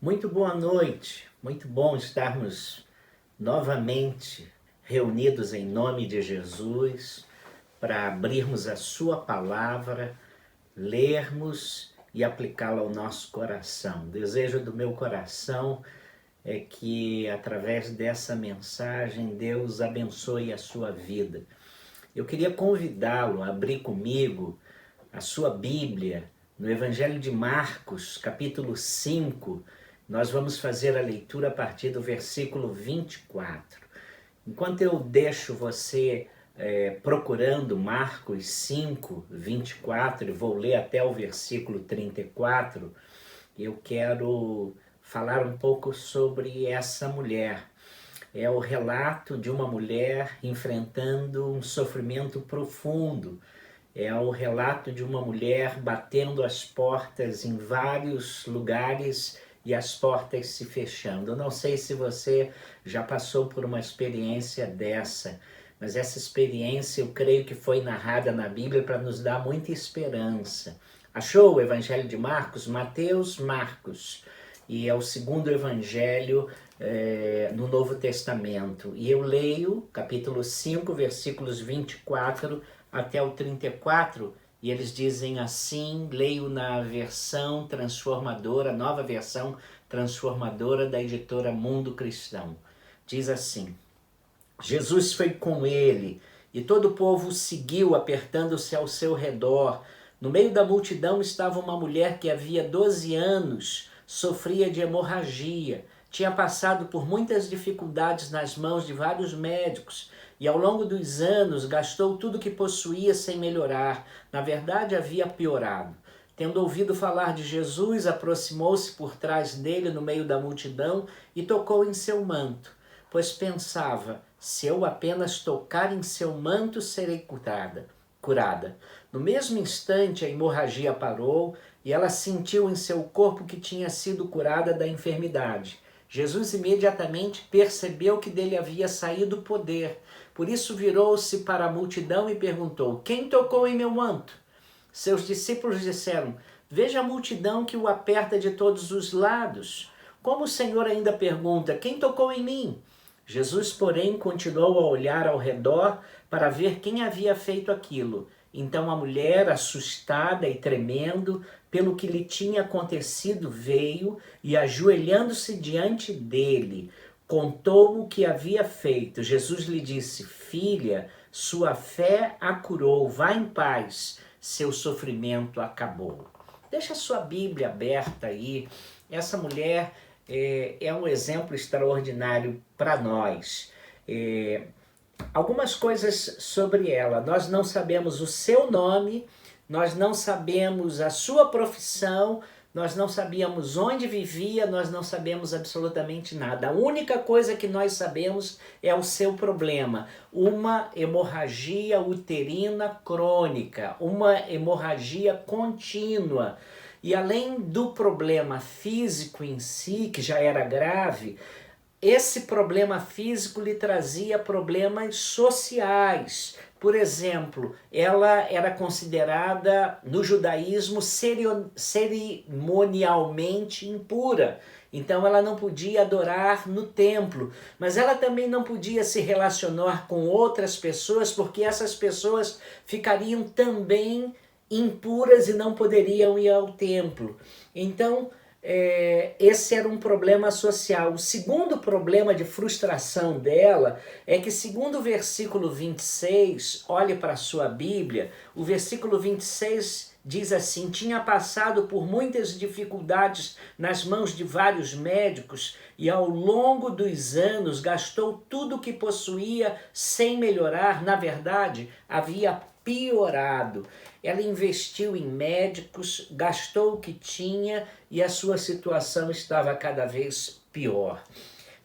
Muito boa noite, muito bom estarmos novamente reunidos em nome de Jesus para abrirmos a sua palavra, lermos e aplicá-la ao nosso coração. O desejo do meu coração é que através dessa mensagem Deus abençoe a sua vida. Eu queria convidá-lo a abrir comigo a sua Bíblia no Evangelho de Marcos, capítulo 5. Nós vamos fazer a leitura a partir do versículo 24. Enquanto eu deixo você procurando Marcos 5, 24, e vou ler até o versículo 34, eu quero falar um pouco sobre essa mulher. É o relato de uma mulher enfrentando um sofrimento profundo. É o relato de uma mulher batendo as portas em vários lugares e as portas se fechando. Eu não sei se você já passou por uma experiência dessa, mas essa experiência eu creio que foi narrada na Bíblia para nos dar muita esperança. Achou o Evangelho de Marcos? Mateus, Marcos. E é o segundo evangelho no Novo Testamento. E eu leio capítulo 5, versículos 24 até o 34, e eles dizem assim, leio na versão transformadora, nova versão transformadora da editora Mundo Cristão. Diz assim: Jesus foi com ele, e todo o povo o seguiu, apertando-se ao seu redor. No meio da multidão estava uma mulher que havia 12 anos sofria de hemorragia. Tinha passado por muitas dificuldades nas mãos de vários médicos e ao longo dos anos gastou tudo que possuía sem melhorar. Na verdade, havia piorado. Tendo ouvido falar de Jesus, aproximou-se por trás dele no meio da multidão e tocou em seu manto, pois pensava: se eu apenas tocar em seu manto, serei curada. No mesmo instante, a hemorragia parou e ela sentiu em seu corpo que tinha sido curada da enfermidade. Jesus imediatamente percebeu que dele havia saído o poder. Por isso virou-se para a multidão e perguntou: quem tocou em meu manto? Seus discípulos disseram: veja a multidão que o aperta de todos os lados. Como o Senhor ainda pergunta: quem tocou em mim? Jesus, porém, continuou a olhar ao redor para ver quem havia feito aquilo. Então a mulher, assustada e tremendo pelo que lhe tinha acontecido, veio e, ajoelhando-se diante dele, contou o que havia feito. Jesus lhe disse: filha, sua fé a curou, vá em paz, seu sofrimento acabou. Deixa a sua Bíblia aberta aí. Essa mulher é um exemplo extraordinário para nós. Algumas coisas sobre ela: nós não sabemos o seu nome, nós não sabemos a sua profissão, nós não sabíamos onde vivia, nós não sabemos absolutamente nada. A única coisa que nós sabemos é o seu problema: uma hemorragia uterina crônica, uma hemorragia contínua. E além do problema físico em si, que já era grave, esse problema físico lhe trazia problemas sociais. Por exemplo, ela era considerada no judaísmo cerimonialmente impura. Então ela não podia adorar no templo, mas ela também não podia se relacionar com outras pessoas, porque essas pessoas ficariam também impuras e não poderiam ir ao templo. Então, esse era um problema social. O segundo problema de frustração dela é que, segundo o versículo 26, olhe para a sua Bíblia, o versículo 26 diz assim: tinha passado por muitas dificuldades nas mãos de vários médicos e ao longo dos anos gastou tudo o que possuía sem melhorar. Na verdade, havia piorado. Ela investiu em médicos, gastou o que tinha e a sua situação estava cada vez pior.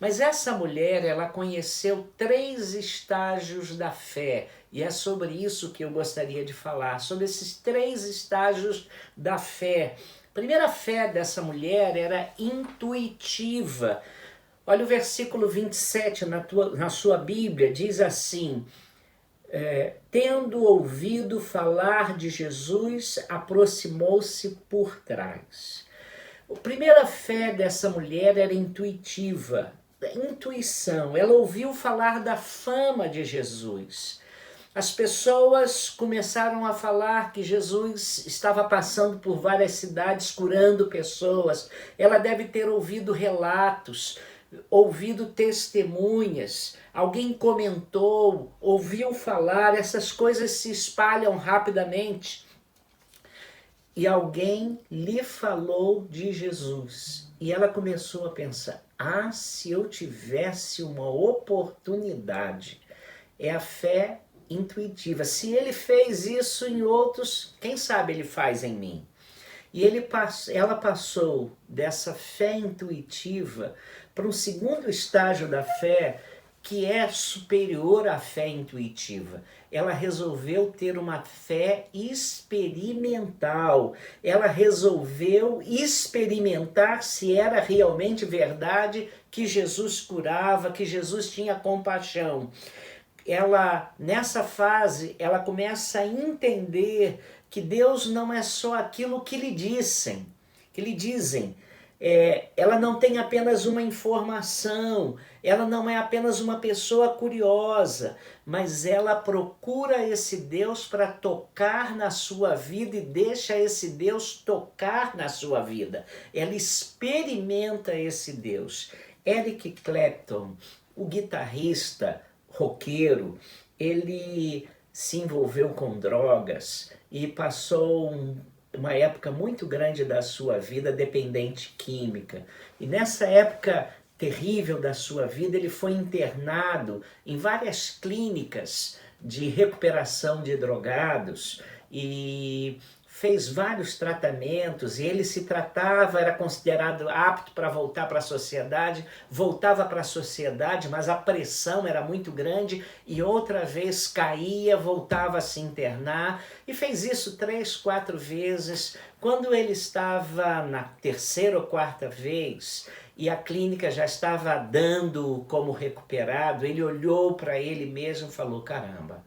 Mas essa mulher, ela conheceu 3 estágios da fé, e é sobre isso que eu gostaria de falar, sobre esses 3 estágios da fé. A primeira fé dessa mulher era intuitiva. Olha o versículo 27 na sua Bíblia, diz assim: tendo ouvido falar de Jesus, aproximou-se por trás. A primeira fé dessa mulher era intuitiva, intuição. Ela ouviu falar da fama de Jesus. As pessoas começaram a falar que Jesus estava passando por várias cidades curando pessoas. Ela deve ter ouvido relatos, ouvido testemunhas. Alguém comentou, ouviu falar, essas coisas se espalham rapidamente. E alguém lhe falou de Jesus. E ela começou a pensar: ah, se eu tivesse uma oportunidade. É a fé intuitiva. Se ele fez isso em outros, quem sabe ele faz em mim? E ela passou dessa fé intuitiva para um segundo estágio da fé que é superior à fé intuitiva. Ela resolveu ter uma fé experimental. Ela resolveu experimentar se era realmente verdade que Jesus curava, que Jesus tinha compaixão. Ela, nessa fase, ela começa a entender que Deus não é só aquilo que lhe dizem. Ela não tem apenas uma informação, ela não é apenas uma pessoa curiosa, mas ela procura esse Deus para tocar na sua vida e deixa esse Deus tocar na sua vida. Ela experimenta esse Deus. Eric Clapton, o guitarrista, roqueiro, ele se envolveu com drogas e passou uma época muito grande da sua vida dependente química. E nessa época terrível da sua vida, ele foi internado em várias clínicas de recuperação de drogados e fez vários tratamentos, e ele se tratava, era considerado apto para voltar para a sociedade, voltava para a sociedade, mas a pressão era muito grande e outra vez caía, voltava a se internar, e fez isso 3, 4 vezes. Quando ele estava na terceira ou quarta vez e a clínica já estava dando como recuperado, ele olhou para ele mesmo e falou: caramba,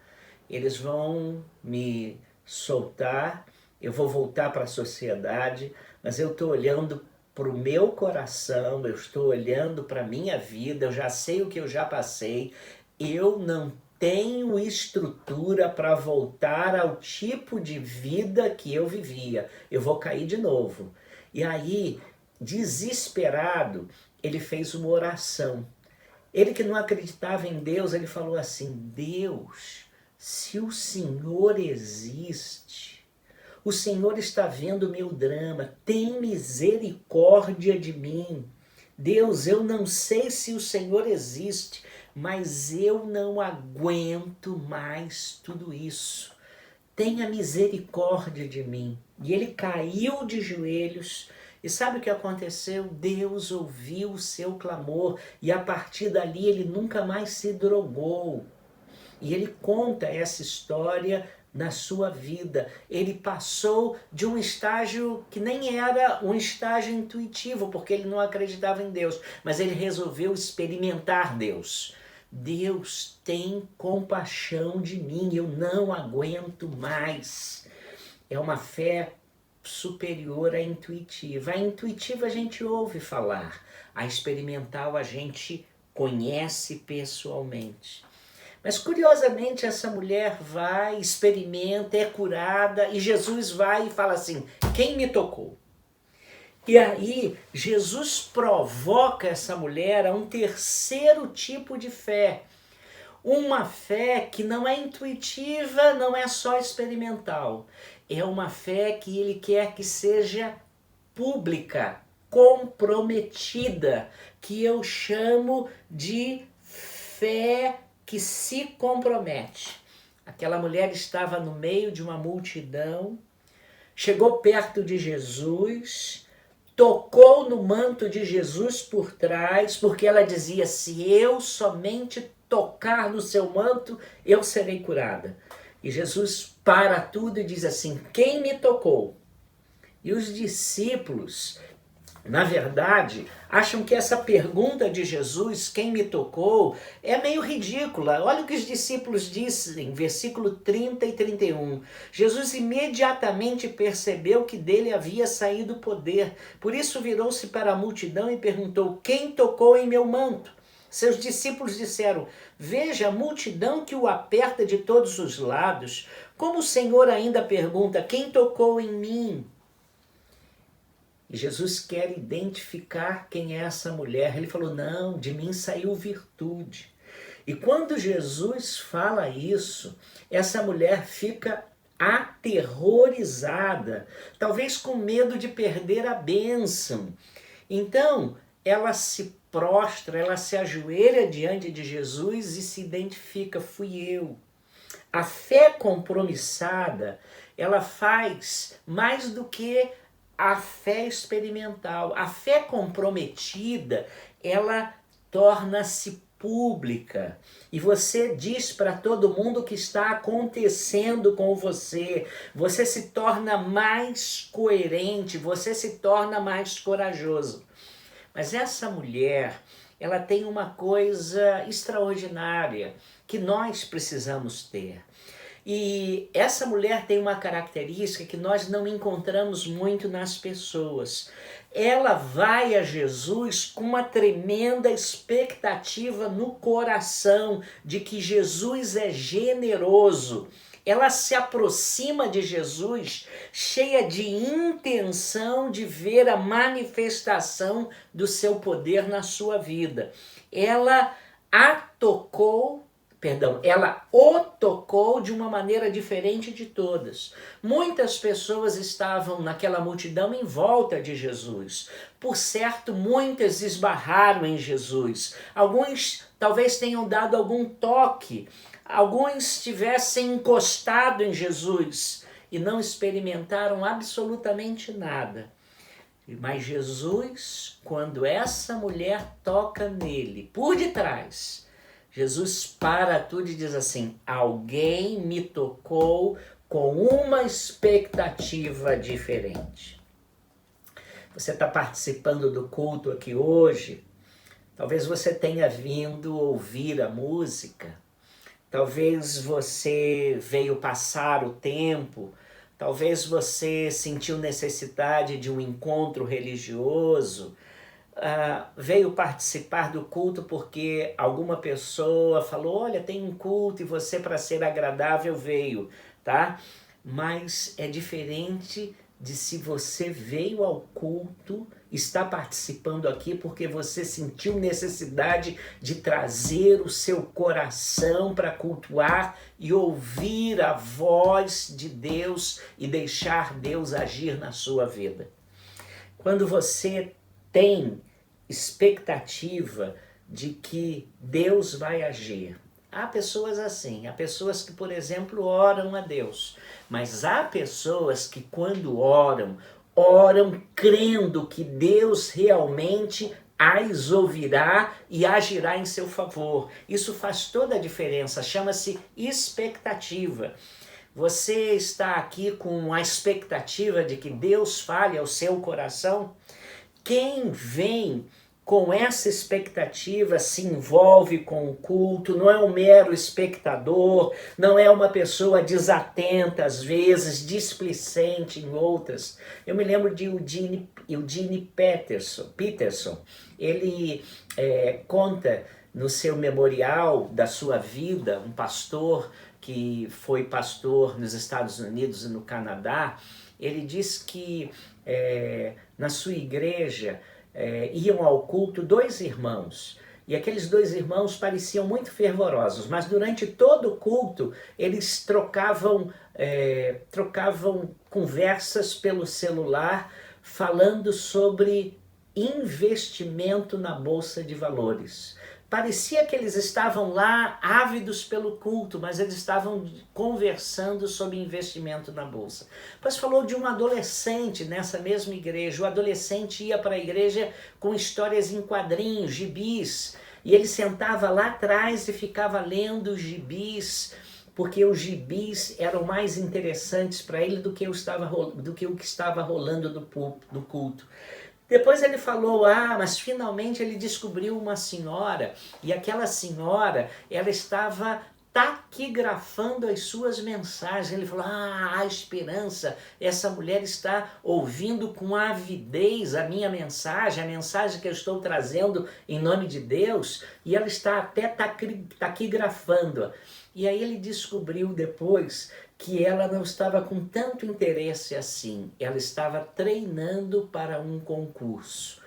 eles vão me soltar, eu vou voltar para a sociedade, mas eu estou olhando para o meu coração, eu estou olhando para a minha vida, eu já sei o que eu já passei, eu não tenho estrutura para voltar ao tipo de vida que eu vivia, eu vou cair de novo. E aí, desesperado, ele fez uma oração. Ele que não acreditava em Deus, ele falou assim: Deus, se o Senhor existe, o Senhor está vendo o meu drama, tem misericórdia de mim. Deus, eu não sei se o Senhor existe, mas eu não aguento mais tudo isso. Tenha misericórdia de mim. E ele caiu de joelhos. E sabe o que aconteceu? Deus ouviu o seu clamor. E a partir dali ele nunca mais se drogou. E ele conta essa história na sua vida. Ele passou de um estágio que nem era um estágio intuitivo, porque ele não acreditava em Deus, mas ele resolveu experimentar Deus. Deus tem compaixão de mim, eu não aguento mais. É uma fé superior à intuitiva. A intuitiva a gente ouve falar, a experimental a gente conhece pessoalmente. Mas curiosamente essa mulher vai, experimenta, é curada, e Jesus vai e fala assim: quem me tocou? E aí Jesus provoca essa mulher a um terceiro tipo de fé. Uma fé que não é intuitiva, não é só experimental. É uma fé que ele quer que seja pública, comprometida, que eu chamo de fé que se compromete. Aquela mulher estava no meio de uma multidão, chegou perto de Jesus, tocou no manto de Jesus por trás, porque ela dizia: se eu somente tocar no seu manto, eu serei curada. E Jesus para tudo e diz assim: quem me tocou? E os discípulos na verdade, acham que essa pergunta de Jesus, quem me tocou, é meio ridícula. Olha o que os discípulos dizem, versículo 30 e 31. Jesus imediatamente percebeu que dele havia saído o poder. Por isso virou-se para a multidão e perguntou: quem tocou em meu manto? Seus discípulos disseram: veja a multidão que o aperta de todos os lados. Como o Senhor ainda pergunta: quem tocou em mim? E Jesus quer identificar quem é essa mulher. Ele falou: não, de mim saiu virtude. E quando Jesus fala isso, essa mulher fica aterrorizada, talvez com medo de perder a bênção. Então, ela se prostra, ela se ajoelha diante de Jesus e se identifica: fui eu. A fé compromissada, ela faz mais do que a fé experimental. A fé comprometida, ela torna-se pública. E você diz para todo mundo o que está acontecendo com você. Você se torna mais coerente, você se torna mais corajoso. Mas essa mulher, ela tem uma coisa extraordinária que nós precisamos ter. E essa mulher tem uma característica que nós não encontramos muito nas pessoas. Ela vai a Jesus com uma tremenda expectativa no coração de que Jesus é generoso. Ela se aproxima de Jesus cheia de intenção de ver a manifestação do seu poder na sua vida. Ela o tocou de uma maneira diferente de todas. Muitas pessoas estavam naquela multidão em volta de Jesus. Por certo, muitas esbarraram em Jesus. Alguns talvez tenham dado algum toque. Alguns tivessem encostado em Jesus e não experimentaram absolutamente nada. Mas Jesus, quando essa mulher toca nele, por detrás, Jesus para tudo e diz assim: alguém me tocou com uma expectativa diferente. Você está participando do culto aqui hoje, talvez você tenha vindo ouvir a música, talvez você veio passar o tempo, talvez você sentiu necessidade de um encontro religioso, veio participar do culto porque alguma pessoa falou: olha, tem um culto, e você, para ser agradável, veio, tá? Mas é diferente de se você veio ao culto, está participando aqui porque você sentiu necessidade de trazer o seu coração para cultuar e ouvir a voz de Deus e deixar Deus agir na sua vida. Quando você tem expectativa de que Deus vai agir. Há pessoas assim, há pessoas que, por exemplo, oram a Deus, mas há pessoas que quando oram crendo que Deus realmente as ouvirá e agirá em seu favor. Isso faz toda a diferença, chama-se expectativa. Você está aqui com a expectativa de que Deus fale ao seu coração? Quem vem com essa expectativa se envolve com o culto, não é um mero espectador, não é uma pessoa desatenta às vezes, displicente em outras. Eu me lembro de Eugene Peterson. Ele conta no seu memorial da sua vida, um pastor que foi pastor nos Estados Unidos e no Canadá. Ele diz que na sua igreja iam ao culto 2 irmãos, e aqueles 2 irmãos pareciam muito fervorosos, mas durante todo o culto eles trocavam conversas pelo celular, falando sobre investimento na Bolsa de Valores. Parecia que eles estavam lá ávidos pelo culto, mas eles estavam conversando sobre investimento na bolsa. Depois falou de um adolescente nessa mesma igreja. O adolescente ia para a igreja com histórias em quadrinhos, gibis, e ele sentava lá atrás e ficava lendo os gibis, porque os gibis eram mais interessantes para ele do que o que estava rolando do culto. Depois ele falou, mas finalmente ele descobriu uma senhora, e aquela senhora, ela estava taquigrafando as suas mensagens. Ele falou, há esperança, essa mulher está ouvindo com avidez a minha mensagem, a mensagem que eu estou trazendo em nome de Deus, e ela está até taquigrafando. E aí ele descobriu depois que ela não estava com tanto interesse assim, ela estava treinando para um concurso.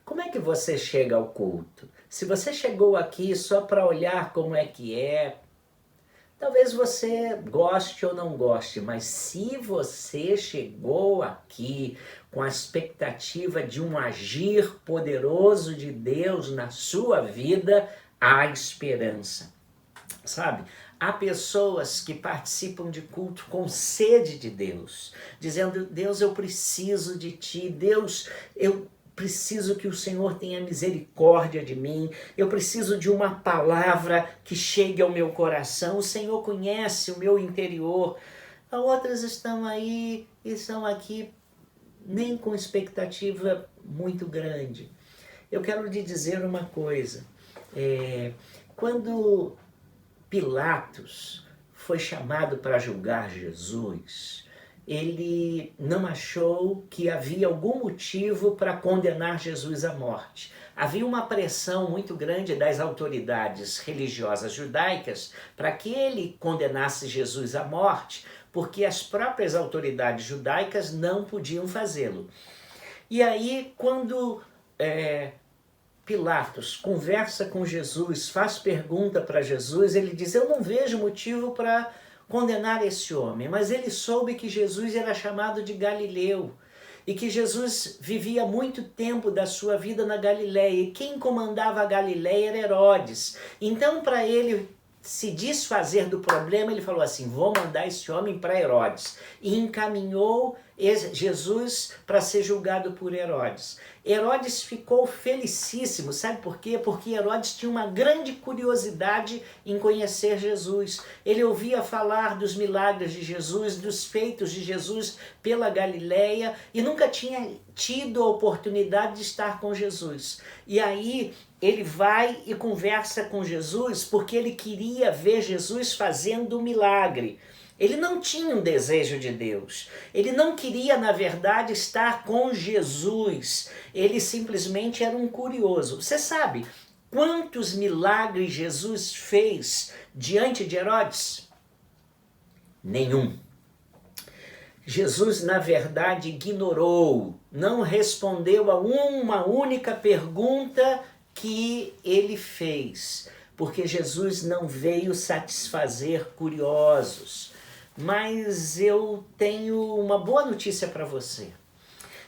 Como é que você chega ao culto? Se você chegou aqui só para olhar como é que é, talvez você goste ou não goste, mas se você chegou aqui com a expectativa de um agir poderoso de Deus na sua vida, há esperança. Sabe, há pessoas que participam de culto com sede de Deus, dizendo, Deus, eu preciso de ti, Deus, eu preciso que o Senhor tenha misericórdia de mim, eu preciso de uma palavra que chegue ao meu coração, o Senhor conhece o meu interior. Outras estão aí, estão aqui, nem com expectativa muito grande. Eu quero lhe dizer uma coisa, quando Pilatos foi chamado para julgar Jesus, ele não achou que havia algum motivo para condenar Jesus à morte. Havia uma pressão muito grande das autoridades religiosas judaicas para que ele condenasse Jesus à morte, porque as próprias autoridades judaicas não podiam fazê-lo. E aí, quando Pilatos conversa com Jesus, faz pergunta para Jesus, ele diz, eu não vejo motivo para condenar esse homem, mas ele soube que Jesus era chamado de Galileu, e que Jesus vivia muito tempo da sua vida na Galileia, e quem comandava a Galileia era Herodes. Então, para ele se desfazer do problema, ele falou assim, vou mandar esse homem para Herodes, e encaminhou Jesus para ser julgado por Herodes. Herodes ficou felicíssimo, sabe por quê? Porque Herodes tinha uma grande curiosidade em conhecer Jesus. Ele ouvia falar dos milagres de Jesus, dos feitos de Jesus pela Galileia, e nunca tinha tido a oportunidade de estar com Jesus. E aí ele vai e conversa com Jesus porque ele queria ver Jesus fazendo um milagre. Ele não tinha um desejo de Deus, ele não queria, na verdade, estar com Jesus, ele simplesmente era um curioso. Você sabe quantos milagres Jesus fez diante de Herodes? Nenhum. Jesus, na verdade, ignorou, não respondeu a uma única pergunta que ele fez, porque Jesus não veio satisfazer curiosos. Mas eu tenho uma boa notícia para você.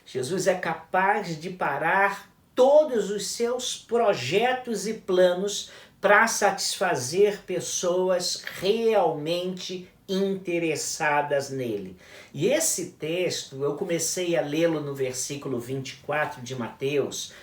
Jesus é capaz de parar todos os seus projetos e planos para satisfazer pessoas realmente interessadas nele. E esse texto, eu comecei a lê-lo no versículo 24 de Marcos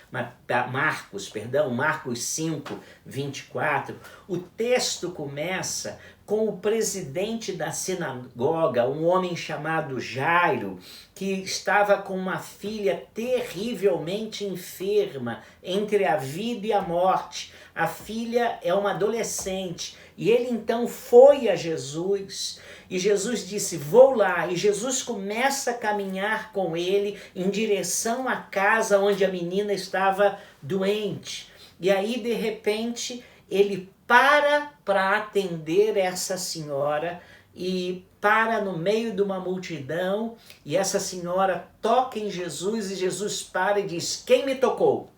5, 24. O texto começa com o presidente da sinagoga, um homem chamado Jairo, que estava com uma filha terrivelmente enferma, entre a vida e a morte. A filha é uma adolescente, e ele então foi a Jesus, e Jesus disse, vou lá, e Jesus começa a caminhar com ele em direção à casa onde a menina estava doente. E aí, de repente, ele para atender essa senhora, e para no meio de uma multidão, e essa senhora toca em Jesus, e Jesus para e diz, quem me tocou?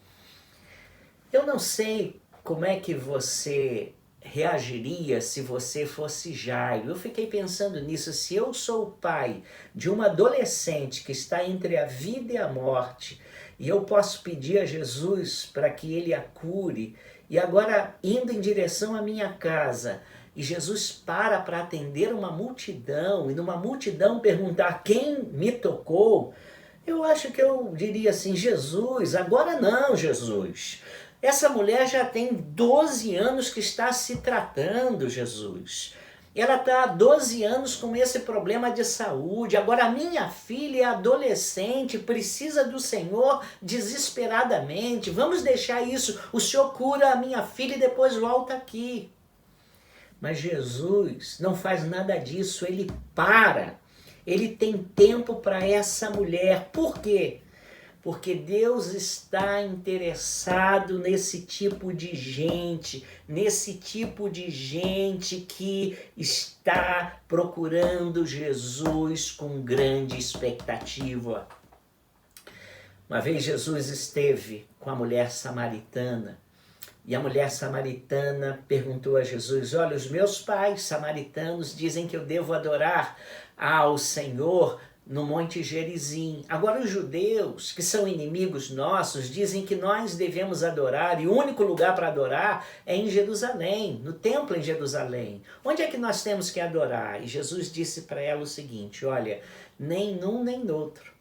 Eu não sei como é que você reagiria se você fosse Jairo. Eu fiquei pensando nisso, se eu sou o pai de uma adolescente que está entre a vida e a morte, e eu posso pedir a Jesus para que ele a cure, e agora indo em direção à minha casa, e Jesus para atender uma multidão, e numa multidão perguntar quem me tocou, eu acho que eu diria assim, Jesus, agora não, Jesus. Essa mulher já tem 12 anos que está se tratando, Jesus. Ela está há 12 anos com esse problema de saúde. Agora a minha filha é adolescente, precisa do Senhor desesperadamente. Vamos deixar isso. O Senhor cura a minha filha e depois volta aqui. Mas Jesus não faz nada disso. Ele para. Ele tem tempo para essa mulher. Por quê? Porque Deus está interessado nesse tipo de gente que está procurando Jesus com grande expectativa. Uma vez Jesus esteve com a mulher samaritana, e a mulher samaritana perguntou a Jesus: olha, os meus pais samaritanos dizem que eu devo adorar ao Senhor no Monte Gerizim. Agora os judeus, que são inimigos nossos, dizem que nós devemos adorar, e o único lugar para adorar é em Jerusalém, no templo em Jerusalém. Onde é que nós temos que adorar? E Jesus disse para ela o seguinte: olha, nem num nem no outro.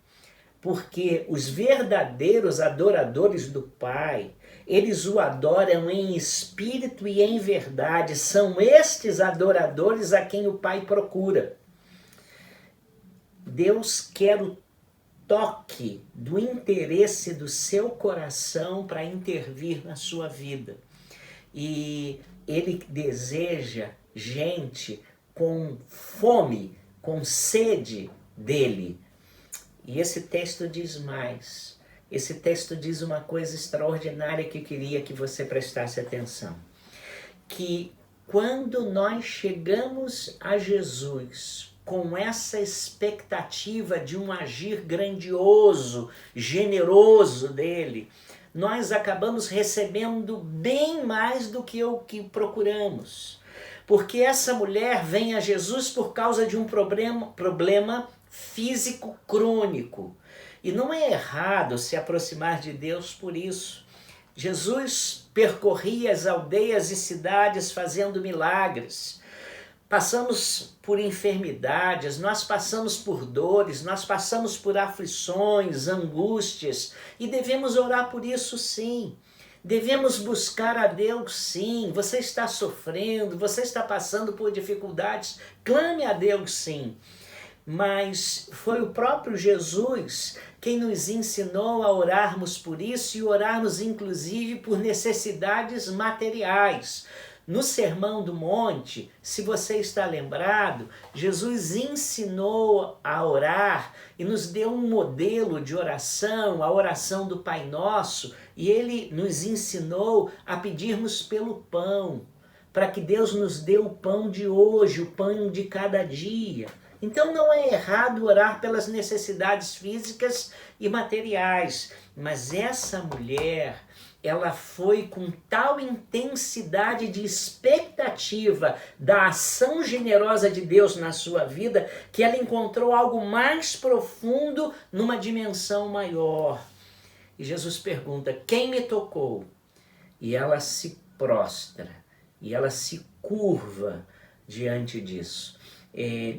Porque os verdadeiros adoradores do Pai, eles o adoram em espírito e em verdade. São estes adoradores a quem o Pai procura. Deus quer o toque do interesse do seu coração para intervir na sua vida. E Ele deseja gente com fome, com sede dele. E esse texto diz mais. Esse texto diz uma coisa extraordinária que eu queria que você prestasse atenção. Que quando nós chegamos a Jesus com essa expectativa de um agir grandioso, generoso dele, nós acabamos recebendo bem mais do que o que procuramos. Porque essa mulher vem a Jesus por causa de um problema físico crônico. E não é errado se aproximar de Deus por isso. Jesus percorria as aldeias e cidades fazendo milagres. Passamos por enfermidades, nós passamos por dores, nós passamos por aflições, angústias, e devemos orar por isso sim. Devemos buscar a Deus sim. Você está sofrendo, você está passando por dificuldades, clame a Deus sim. Mas foi o próprio Jesus quem nos ensinou a orarmos por isso e orarmos inclusive por necessidades materiais. No Sermão do Monte, se você está lembrado, Jesus ensinou a orar e nos deu um modelo de oração, a oração do Pai Nosso, e Ele nos ensinou a pedirmos pelo pão, para que Deus nos dê o pão de hoje, o pão de cada dia. Então não é errado orar pelas necessidades físicas e materiais, mas essa mulher, ela foi com tal intensidade de expectativa da ação generosa de Deus na sua vida, que ela encontrou algo mais profundo numa dimensão maior. E Jesus pergunta: quem me tocou? E ela se prostra, e ela se curva diante disso.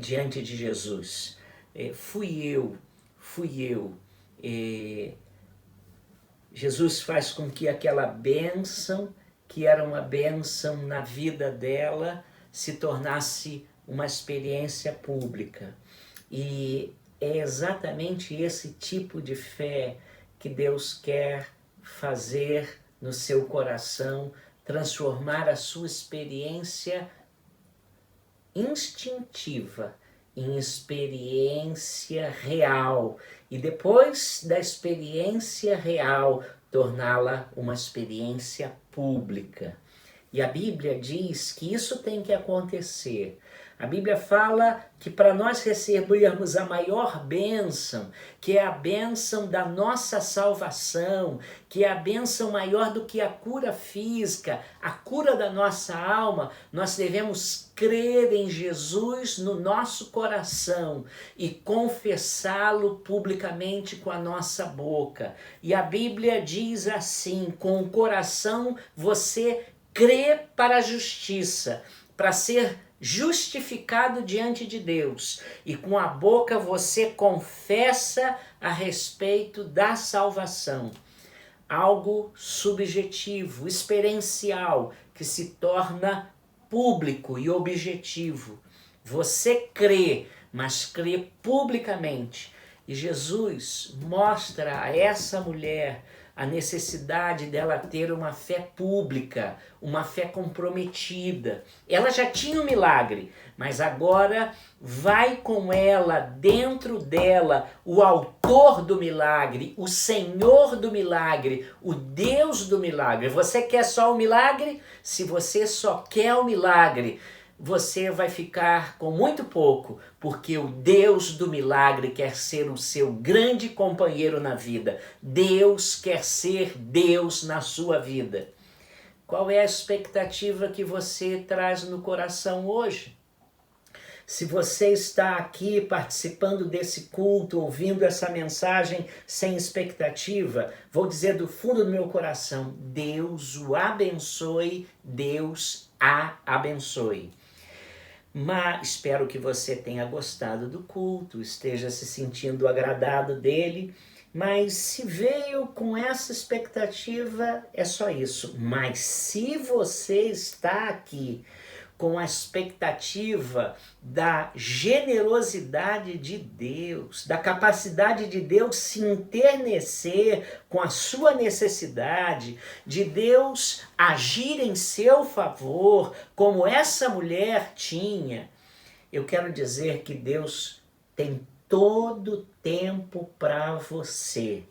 Diante de Jesus. Fui eu. Jesus faz com que aquela bênção, que era uma bênção na vida dela, se tornasse uma experiência pública. E é exatamente esse tipo de fé que Deus quer fazer no seu coração, transformar a sua experiência instintiva em experiência real, e depois da experiência real torná-la uma experiência pública. E a Bíblia diz que isso tem que acontecer. A Bíblia fala que para nós recebermos a maior bênção, que é a bênção da nossa salvação, que é a bênção maior do que a cura física, a cura da nossa alma, nós devemos crer em Jesus no nosso coração e confessá-lo publicamente com a nossa boca. E a Bíblia diz assim: com o coração você crê para a justiça, para ser justificado diante de Deus, e com a boca você confessa a respeito da salvação. Algo subjetivo, experiencial, que se torna público e objetivo. Você crê, mas crê publicamente. E Jesus mostra a essa mulher a necessidade dela ter uma fé pública, uma fé comprometida. Ela já tinha um milagre, mas agora vai com ela, dentro dela, o autor do milagre, o Senhor do milagre, o Deus do milagre. Você quer só o milagre? Se você só quer o milagre, você vai ficar com muito pouco, porque o Deus do milagre quer ser o seu grande companheiro na vida. Deus quer ser Deus na sua vida. Qual é a expectativa que você traz no coração hoje? Se você está aqui participando desse culto, ouvindo essa mensagem sem expectativa, vou dizer do fundo do meu coração, Deus o abençoe, Deus a abençoe. Mas espero que você tenha gostado do culto, esteja se sentindo agradado dele. Mas se veio com essa expectativa, é só isso. Mas se você está aqui com a expectativa da generosidade de Deus, da capacidade de Deus se internecer com a sua necessidade, de Deus agir em seu favor, como essa mulher tinha, eu quero dizer que Deus tem todo tempo para você.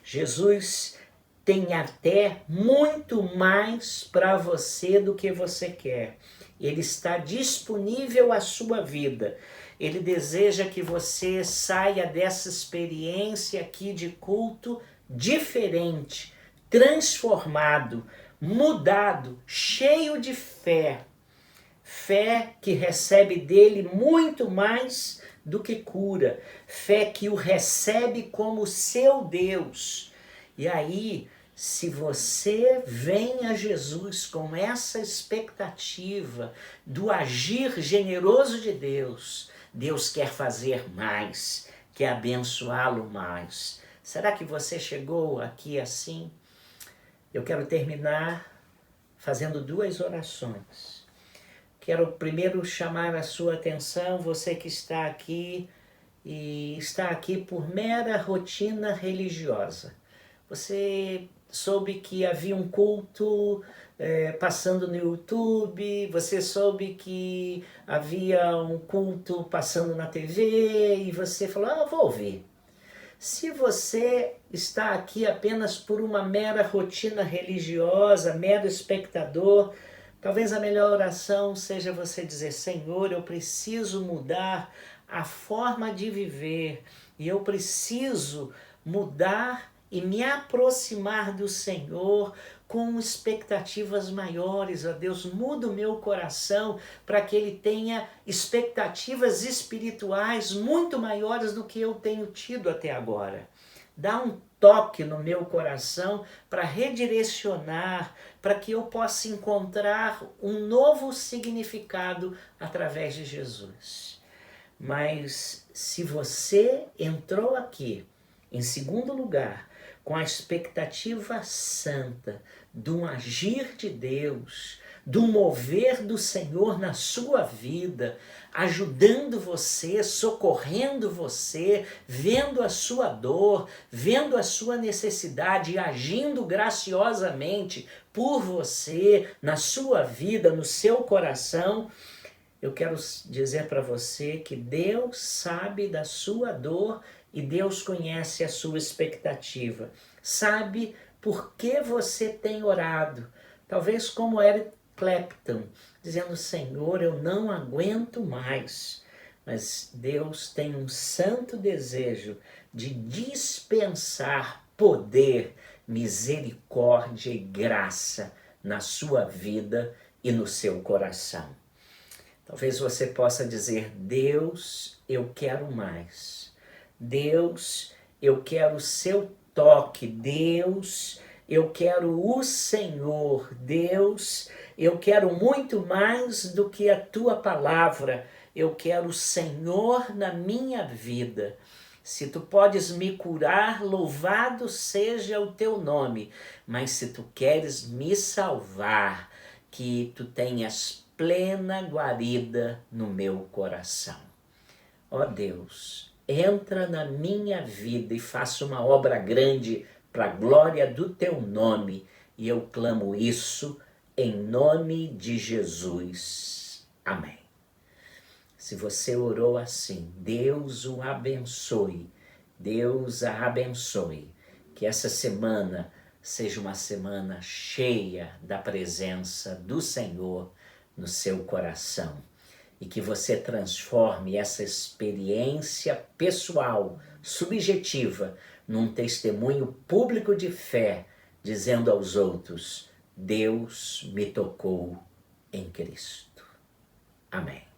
Jesus tem até muito mais para você do que você quer. Ele está disponível à sua vida. Ele deseja que você saia dessa experiência aqui de culto diferente, transformado, mudado, cheio de fé. Fé que recebe dele muito mais do que cura. Fé que o recebe como seu Deus. E aí, se você vem a Jesus com essa expectativa do agir generoso de Deus, Deus quer fazer mais, quer abençoá-lo mais. Será que você chegou aqui assim? Eu quero terminar fazendo 2 orações. Quero primeiro chamar a sua atenção, você que está aqui e está aqui por mera rotina religiosa. Você soube que havia um culto passando no YouTube, você soube que havia um culto passando na TV e você falou, vou ouvir. Se você está aqui apenas por uma mera rotina religiosa, mero espectador, talvez a melhor oração seja você dizer, Senhor, eu preciso mudar a forma de viver e eu preciso mudar e me aproximar do Senhor com expectativas maiores. Ó Deus, muda o meu coração para que ele tenha expectativas espirituais muito maiores do que eu tenho tido até agora. Dá um toque no meu coração para redirecionar, para que eu possa encontrar um novo significado através de Jesus. Mas se você entrou aqui, em segundo lugar, com a expectativa santa de um agir de Deus, do mover do Senhor na sua vida, ajudando você, socorrendo você, vendo a sua dor, vendo a sua necessidade e agindo graciosamente por você, na sua vida, no seu coração, eu quero dizer para você que Deus sabe da sua dor e Deus conhece a sua expectativa. Sabe por que você tem orado. Talvez como Eric Clapton, dizendo, Senhor, eu não aguento mais. Mas Deus tem um santo desejo de dispensar poder, misericórdia e graça na sua vida e no seu coração. Talvez você possa dizer, Deus, eu quero mais. Deus, eu quero o seu toque. Deus, eu quero o Senhor. Deus, eu quero muito mais do que a tua palavra. Eu quero o Senhor na minha vida. Se tu podes me curar, louvado seja o teu nome. Mas se tu queres me salvar, que tu tenhas plena guarida no meu coração. Ó Deus, entra na minha vida e faça uma obra grande para a glória do teu nome, e eu clamo isso em nome de Jesus. Amém. Se você orou assim, Deus o abençoe, Deus a abençoe. Que essa semana seja uma semana cheia da presença do Senhor no seu coração. E que você transforme essa experiência pessoal, subjetiva, num testemunho público de fé, dizendo aos outros: Deus me tocou em Cristo. Amém.